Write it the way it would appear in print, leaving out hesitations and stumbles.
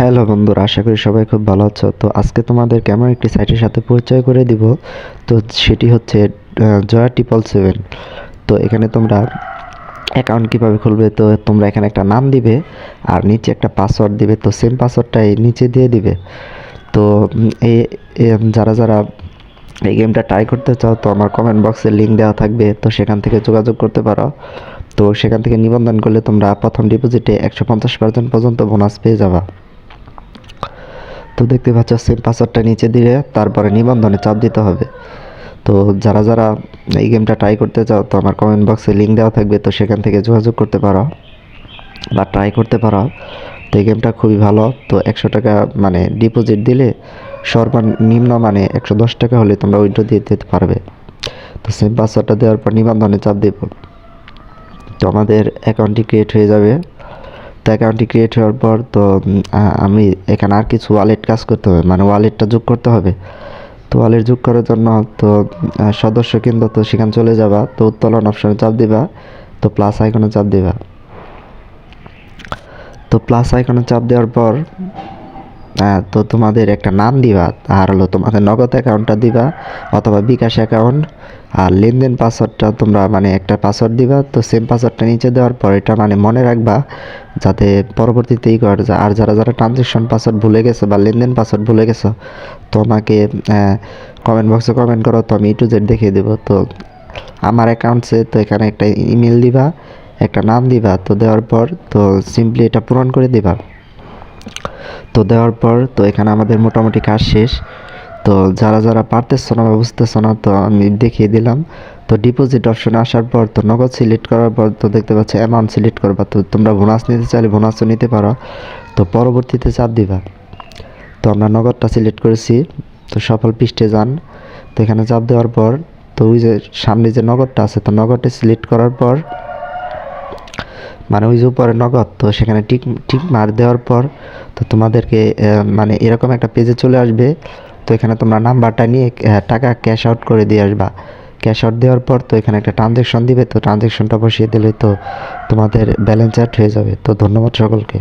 Hello বন্ধুরা, আশা করি সবাই খুব ভালো আছো। তো আজকে তোমাদের কেমন একটি সাইটের সাথে পরিচয় করে দিব। তো সেটি হচ্ছে জয়া 777। তো এখানে তোমরা অ্যাকাউন্ট কীভাবে খুলবে, তো তোমরা এখানে একটা নাম দিবে আর নিচে একটা পাসওয়ার্ড দিবে। তো সেম পাসওয়ার্ডটাই নিচে দিয়ে দিবে। তো যারা যারা এই গেমটা ট্রাই করতে চাও, তো আমার কমেন্ট বক্সে লিঙ্ক দেওয়া থাকবে, তো সেখান থেকে যোগাযোগ করতে পারো। তো সেখান থেকে নিবন্ধন করলে তোমরা প্রথম ডিপোজিটে 150% পর্যন্ত বোনাস পেয়ে যাবা। তো দেখতে পাচ্ছ সেম পাসওয়ার্ডটা নিচে দিলে তারপরে নিবন্ধনে চাপ দিতে হবে। তো যারা যারা এই গেমটা ট্রাই করতে চাও, তো আমার কমেন্ট বক্সে লিঙ্ক দেওয়া থাকবে, তো সেখান থেকে যোগাযোগ করতে পারো বা ট্রাই করতে পারো। তো এই গেমটা খুবই ভালো। তো 100 টাকা মানে ডিপোজিট দিলে সর্বনিম্ন মানে 110 টাকা হলে তোমরা উইথড্র দিয়ে দিতে পারবে। তো সেম পাসওয়ার্ডটা দেওয়ার পর নিবন্ধনে চাপ দেব। তো আমাদের অ্যাকাউন্টটি ক্রিয়েট হয়ে যাবে। তো অ্যাকাউন্টটি ক্রিয়েট হওয়ার পর তো আমি এখানে আর কিছু ওয়ালেট কাজ করতে হবে, মানে ওয়ালেটটা যোগ করতে হবে। তো ওয়ালেট যোগ করার জন্য তো সদস্য কেন্দ্র, তো সেখানে চলে যাবা। তো উত্তোলন অপশনে চাপ দিবা, তো প্লাস আইকনে চাপ দিবা। তো প্লাস আইকনে চাপ দেওয়ার পর তো তোমাদের একটা নাম দিবা, আর হলো তোমাদের নগদ অ্যাকাউন্টটা দিবা অথবা বিকাশ অ্যাকাউন্ট, আর লেনদেন পাসওয়ার্ডটা তোমরা মানে একটা পাসওয়ার্ড দিবা। তো সেম পাসওয়ার্ডটা নিচে দেওয়ার পর এটা মানে মনে রাখবা যাতে পরবর্তীতে করা যায়। আর যারা যারা ট্রানজ্যাকশন পাসওয়ার্ড ভুলে গেছো বা লেনদেন পাসওয়ার্ড ভুলে গেছো, তো আমাকে কমেন্ট বক্সে কমেন্ট করো, তো আমি A to Z দেখিয়ে দেবো। তো আমার অ্যাকাউন্টসে তো এখানে একটা ইমেল দিবা, একটা নাম দিবা। তো দেওয়ার পর তো সিম্পলি এটা পূরণ করে দিবা। তো দেওয়ার পর তো এখানে আমাদের মোটামুটি কাজ শেষ। তো যারা যারা পারতেছো না বা বুঝতেছো না, তো আমি দেখিয়ে দিলাম। তো ডিপোজিট অপশনে আসার পর তো নগদ সিলেক্ট করার পর তো দেখতে পাচ্ছ অ্যামাউন্ট সিলেক্ট করবা। তো তোমরা বোনাস নিতে চাইলে বোনাসও নিতে পারো। তো পরবর্তীতে চাপ দিবা। তো আমরা নগদটা সিলেক্ট করেছি। তো সফল পৃষ্ঠে যান। তো এখানে চাপ দেওয়ার পর তো ওই যে সামনে যে নগদটা আছে, তো নগদটা সিলেক্ট করার পর মানে ওই যে উপরে নগদ, তো সেখানে টিক মার দেওয়ার পর তো তোমাদেরকে মানে এরকম একটা পেজে চলে আসবে। তো এখানে তোমরা নাম্বারটা নিয়ে টাকা ক্যাশ আউট করে দিয়ে আসবা। ক্যাশ আউট দেওয়ার পর তো এখানে একটা ট্রানজ্যাকশন দিবে। তো ট্রানজ্যাকশনটা বসিয়ে দিলে তো তোমাদের ব্যালেন্স অ্যাড হয়ে যাবে। তো ধন্যবাদ সকলকে।